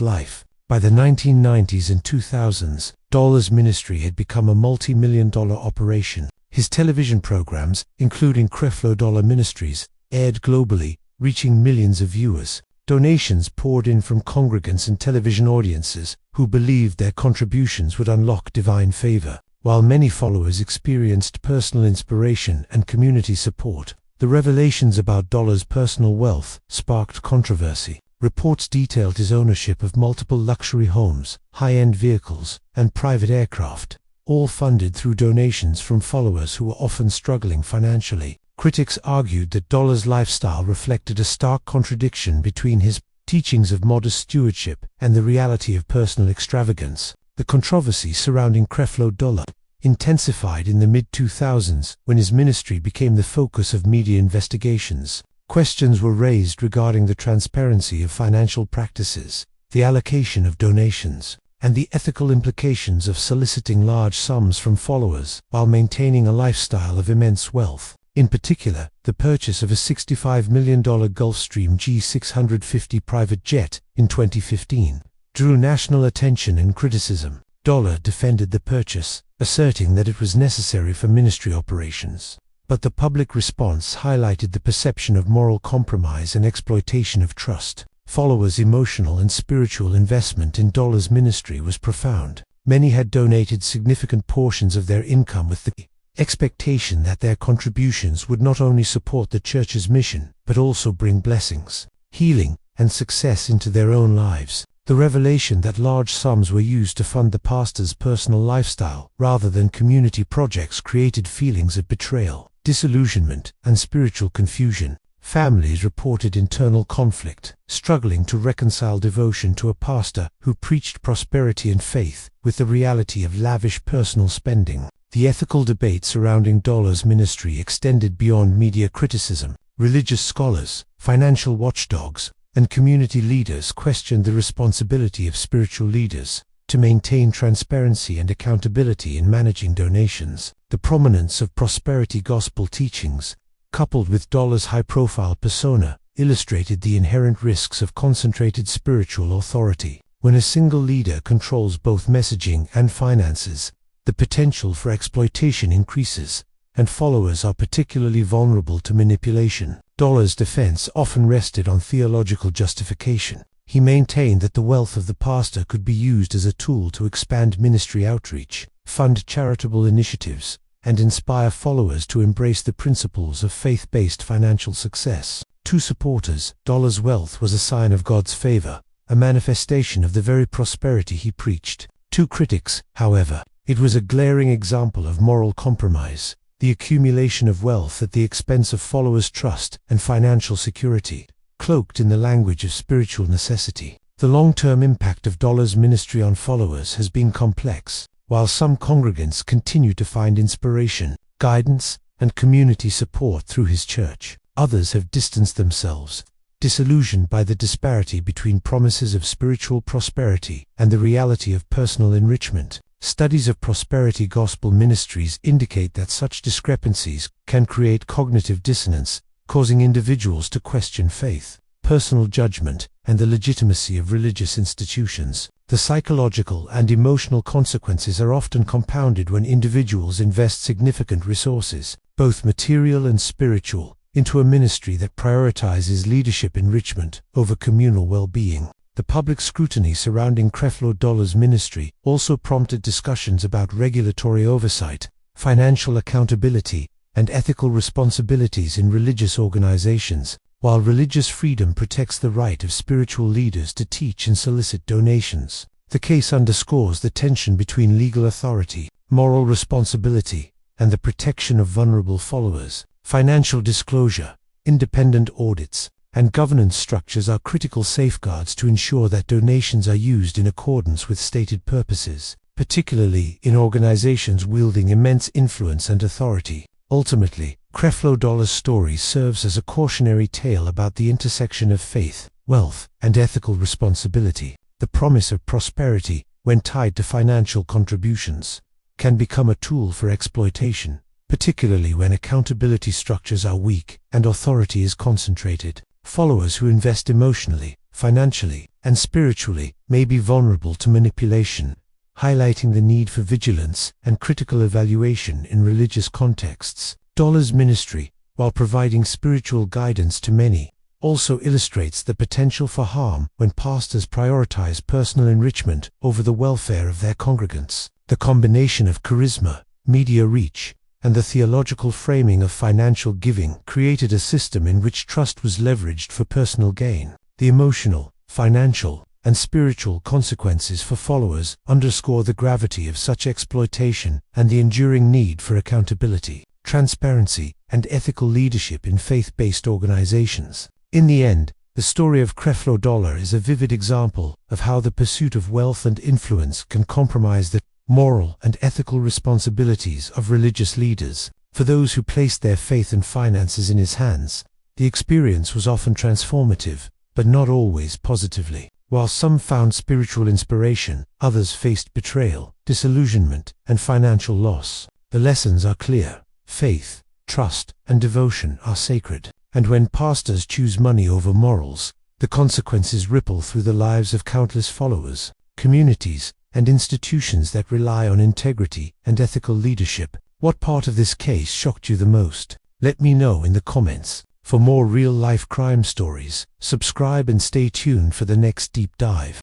life. By the 1990s and 2000s, Dollar's ministry had become a multi-million-dollar operation. His television programs, including Creflo Dollar Ministries, aired globally, reaching millions of viewers. Donations poured in from congregants and television audiences who believed their contributions would unlock divine favor. While many followers experienced personal inspiration and community support, the revelations about Dollar's personal wealth sparked controversy. Reports detailed his ownership of multiple luxury homes, high-end vehicles, and private aircraft, all funded through donations from followers who were often struggling financially. Critics argued that Dollar's lifestyle reflected a stark contradiction between his teachings of modest stewardship and the reality of personal extravagance. The controversy surrounding Creflo Dollar intensified in the mid-2000s when his ministry became the focus of media investigations. Questions were raised regarding the transparency of financial practices, the allocation of donations, and the ethical implications of soliciting large sums from followers while maintaining a lifestyle of immense wealth. In particular, the purchase of a $65 million Gulfstream G650 private jet in 2015 drew national attention and criticism. Dollar defended the purchase, asserting that it was necessary for ministry operations. But the public response highlighted the perception of moral compromise and exploitation of trust. Followers' emotional and spiritual investment in Dollar's ministry was profound. Many had donated significant portions of their income with the expectation that their contributions would not only support the church's mission, but also bring blessings, healing, and success into their own lives. The revelation that large sums were used to fund the pastor's personal lifestyle rather than community projects created feelings of betrayal, disillusionment, and spiritual confusion. Families reported internal conflict, struggling to reconcile devotion to a pastor who preached prosperity and faith with the reality of lavish personal spending. The ethical debate surrounding Dollar's ministry extended beyond media criticism. Religious scholars, financial watchdogs, and community leaders questioned the responsibility of spiritual leaders to maintain transparency and accountability in managing donations. The prominence of prosperity gospel teachings, coupled with Dollar's high-profile persona, illustrated the inherent risks of concentrated spiritual authority. When a single leader controls both messaging and finances, the potential for exploitation increases, and followers are particularly vulnerable to manipulation. Dollar's defense often rested on theological justification. He maintained that the wealth of the pastor could be used as a tool to expand ministry outreach, fund charitable initiatives, and inspire followers to embrace the principles of faith-based financial success. To supporters, Dollar's wealth was a sign of God's favor, a manifestation of the very prosperity he preached. To critics, however, it was a glaring example of moral compromise, the accumulation of wealth at the expense of followers' trust and financial security, cloaked in the language of spiritual necessity. The long-term impact of Dollar's ministry on followers has been complex. While some congregants continue to find inspiration, guidance, and community support through his church, others have distanced themselves, disillusioned by the disparity between promises of spiritual prosperity and the reality of personal enrichment. Studies of prosperity gospel ministries indicate that such discrepancies can create cognitive dissonance, causing individuals to question faith, personal judgment, and the legitimacy of religious institutions. The psychological and emotional consequences are often compounded when individuals invest significant resources, both material and spiritual, into a ministry that prioritizes leadership enrichment over communal well-being. The public scrutiny surrounding Creflo's ministry also prompted discussions about regulatory oversight, financial accountability, and ethical responsibilities in religious organizations. While religious freedom protects the right of spiritual leaders to teach and solicit donations, the case underscores the tension between legal authority, moral responsibility, and the protection of vulnerable followers. Financial disclosure, independent audits, and governance structures are critical safeguards to ensure that donations are used in accordance with stated purposes, particularly in organizations wielding immense influence and authority. Ultimately, Creflo's story serves as a cautionary tale about the intersection of faith, wealth, and ethical responsibility. The promise of prosperity, when tied to financial contributions, can become a tool for exploitation, particularly when accountability structures are weak and authority is concentrated. Followers who invest emotionally, financially, and spiritually may be vulnerable to manipulation, highlighting the need for vigilance and critical evaluation in religious contexts. Dollar's ministry, while providing spiritual guidance to many, also illustrates the potential for harm when pastors prioritize personal enrichment over the welfare of their congregants. The combination of charisma, media reach, and the theological framing of financial giving created a system in which trust was leveraged for personal gain. The emotional, financial, and spiritual consequences for followers underscore the gravity of such exploitation and the enduring need for accountability, transparency, and ethical leadership in faith-based organizations. In the end, the story of Creflo is a vivid example of how the pursuit of wealth and influence can compromise the moral and ethical responsibilities of religious leaders. For those who placed their faith and finances in his hands, the experience was often transformative, but not always positively. While some found spiritual inspiration, others faced betrayal, disillusionment, and financial loss. The lessons are clear. Faith, trust, and devotion are sacred, and when pastors choose money over morals, the consequences ripple through the lives of countless followers, communities, and institutions that rely on integrity and ethical leadership. What part of this case shocked you the most? Let me know in the comments. For more real-life crime stories, subscribe and stay tuned for the next deep dive.